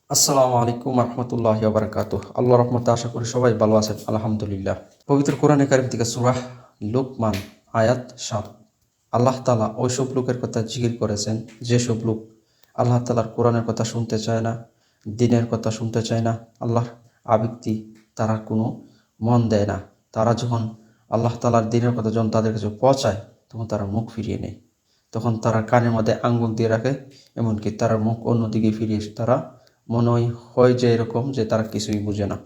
আসসালামু আলাইকুম রহমতুল্লাহি ওবারাকাতুহ। আল্লাহ রহমতে আশা করি সবাই ভালো আছেন, আলহামদুলিল্লাহ। পবিত্র কোরআনে কারিম থেকে সূরা লুকমান আয়াত ৭। আল্লাহ তাআলা ওইসব লোকের কথা জিকির করেছেন যেসব লোক আল্লাহ তাআলার কোরআনের কথা শুনতে চায় না, দ্বীনের কথা শুনতে চায় না, আল্লাহর আবৃত্তি তারা কোনো মন দেয় না। তারা যখন আল্লাহ তাআলার দ্বীনের কথা যখন তাদের কাছে পৌঁছায়, তখন তারা মুখ ফিরিয়ে নেয়। তখন তারা কানের মধ্যে আঙ্গুল দিয়ে রাখে, এমনকি তারা মুখ অন্যদিকে ফিরিয়ে তারা মনে হয় যে এরকম যে তারা কিছুই বুঝে না।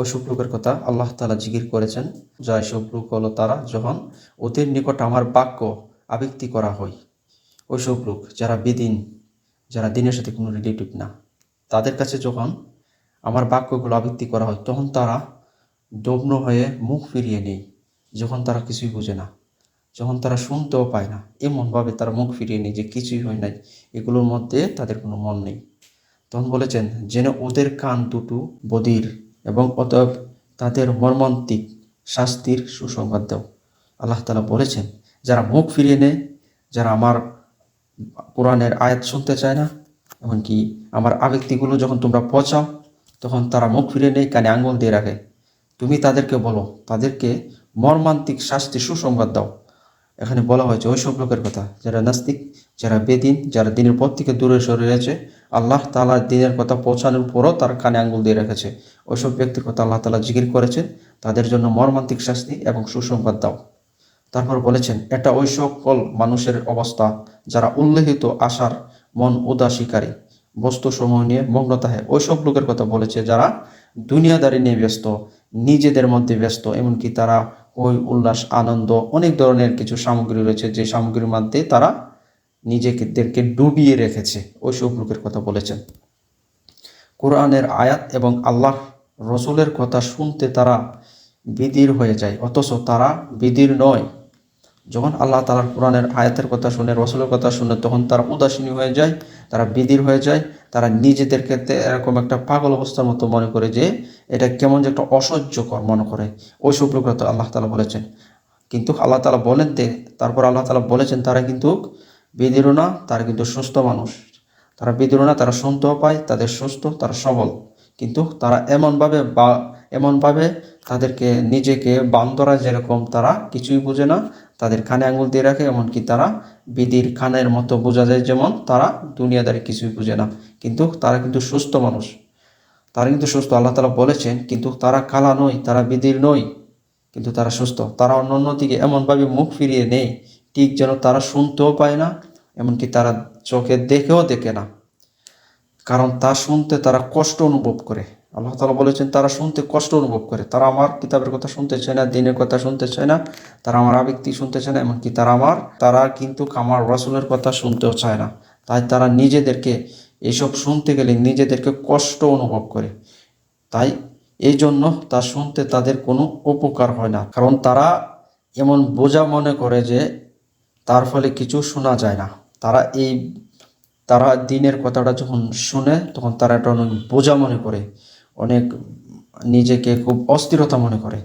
ওইসব লোকের কথা আল্লাহ তাআলা জিকির করেছেন। যা সব লোক হলো তারা যখন ওদের নিকট আমার বাক্য আবৃত্তি করা হয়, ওইসব লোক যারা বেদিন, যারা দিনের সাথে কোনো রিলেটিভ না, তাদের কাছে যখন আমার বাক্যগুলো আবৃত্তি করা হয়, তখন তারা দগ্ন হয়ে মুখ ফিরিয়ে নেয়। যখন তারা কিছুই বুঝে না, যখন তারা শুনতেও পায় না, এমনভাবে তারা মুখ ফিরিয়ে নেয় যে কিছুই হয় নাই, এগুলোর মধ্যে তাদের কোনো মন নেই। তখন বলেছেন যেন ওদের কান দুটো বধির এবং অতএব তাদের মর্মান্তিক শাস্তির সুসংবাদ দাও। আল্লাহ তাআলা বলেছেন যারা মুখ ফিরিয়ে নেয়, যারা আমার কোরআনের আয়াত শুনতে চায় না, এমনকি আমার আবৃত্তিগুলো যখন তোমরা পচাও, তখন তারা মুখ ফিরিয়ে নেয়, কানে আঙুল দিয়ে রাখে। তুমি তাদেরকে বলো, তাদেরকে মর্মান্তিক শাস্তি সুসংবাদ দাও। এখানে বলা হয়েছে ওই সব লোকের কথা যারা নাস্তিক, যারা বেদিন, যারা দিনের পথ থেকে দূরে সরে রয়েছে, আল্লাহ তাআলার দিনের কথা পৌঁছানোর পরও তার কানে আঙ্গুল দিয়ে রেখেছে। ওইসব ব্যক্তির কথা আল্লাহ তাআলা জিকির করেছেন, তাদের জন্য মর্মান্তিক শাস্তি এবং সুসংবাদ দাও। তারপর বলেছেন এটা ওই সকল মানুষের অবস্থা যারা উল্লেখিত আশার মন উদাসীকারী বস্তুসমূহ নিয়ে মগ্ন থাকে। ওইসব লোকের কথা বলেছে যারা দুনিয়াদারি নিয়ে ব্যস্ত, নিজেদের মধ্যে ব্যস্ত, এমনকি তারা ওই উল্লাস আনন্দ অনেক ধরনের কিছু সামগ্রী রয়েছে যে সামগ্রীর মধ্যে তারা নিজেদেরকে ডুবিয়ে রেখেছে। ওইসব লোকের কথা বলেছেন। কোরআনের আয়াত এবং আল্লাহ রসুলের কথা শুনতে তারা বিদির হয়ে যায়, অথচ তারা বিদির নয়। যখন আল্লাহ তাআলার কোরআনের আয়াতের কথা শুনে, রসুলের কথা শুনে, তখন তারা উদাসীনী হয়ে যায়, তারা বিদির হয়ে যায়। তারা নিজেদেরকে এরকম একটা পাগল অবস্থার মতো মনে করে যে এটা কেমন যে একটা অসহ্যকর মনে করে। ওইসব লোকের কথা আল্লাহ তাআলা বলেছেন। কিন্তু আল্লাহ তাআলা বলেন তারপর আল্লাহ তাআলা বলেছেন তারা কিন্তু বিদিরও না, তারা কিন্তু সুস্থ মানুষ। তারা বিদিরও না, তারা শুনতেও পায়, তাদের সুস্থ, তারা সবল। কিন্তু তারা এমনভাবে তাদেরকে নিজেকে বান্দরা যেরকম তারা কিছুই বোঝে না, তাদের কানে আঙুল দিয়ে রাখে, এমনকি তারা বিদির কানের মতো বোঝা যায় যেমন তারা দুনিয়াদারি কিছুই বুঝে না। কিন্তু তারা কিন্তু সুস্থ মানুষ, তারা কিন্তু সুস্থ। আল্লাহ তাআলা বলেছেন কিন্তু তারা কালা নয়, তারা বিদির নয়, কিন্তু তারা সুস্থ। তারা অন্য দিকে এমনভাবে মুখ ফিরিয়ে নেয় ঠিক যেন তারা শুনতেও পায় না, এমনকি তারা চোখে দেখে না, কারণ তা শুনতে তারা কষ্ট অনুভব করে। আল্লাহ তাআলা বলেছেন তারা শুনতে কষ্ট অনুভব করে। তারা আমার কিতাবের কথা শুনতে চায় না, দ্বীনের কথা শুনতে চায় না, তারা আমার আবৃত্তি শুনতে চায় না, এমনকি তারা কিন্তু আমার রাসূলের কথা শুনতেও চায় না। তাই তারা নিজেদেরকে এসব শুনতে গেলে নিজেদেরকে কষ্ট অনুভব করে। তাই এই জন্য তা শুনতে তাদের কোনো উপকার হয় না, কারণ তারা এমন বোঝা মনে করে যে তার ফলে কিছু শোনা যায় না। তারা দিনের কথাটা যখন শুনে, তখন তারা এটা অনেক বোঝা মনে করে, অনেক নিজেকে খুব অস্থিরতা মনে করে।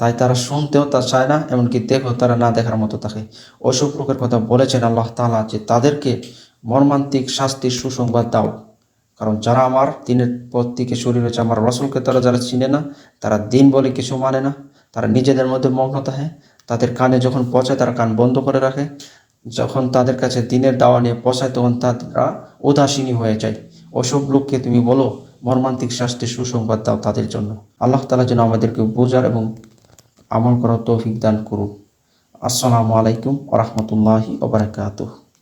তাই তারা শুনতেও তা চায় না, এমনকি দেখেও তারা না দেখার মতো থাকে। ওইসব লোকের কথা বলেছেন আল্লাহ তাআলা যে তাদেরকে মর্মান্তিক শাস্তির সুসংবাদ দাও। কারণ যারা আমার দিনের পথ থেকে সরে রয়েছে, আমার রাসূলকে তারা যারা চিনে না, তারা দিন বলে কিছু মানে না, তারা নিজেদের মধ্যে মগ্ন থাকে, তাদের কানে যখন পৌঁছায় তারা কান বন্ধ করে রাখে, যখন তাদের কাছে দিনের দাওয়া নিয়ে পৌঁছায় তখন তারা উদাসীনী হয়ে যায়। ওসব লোককে তুমি বলো মর্মান্তিক শাস্তির সুসংবাদ দাও তাদের জন্য। আল্লাহ তাআলা যেন আমাদেরকে বোঝার এবং আমল করার তৌফিক দান করুন। আসসালামু আলাইকুম ওয়া রাহমাতুল্লাহি ওয়া বারাকাতুহু।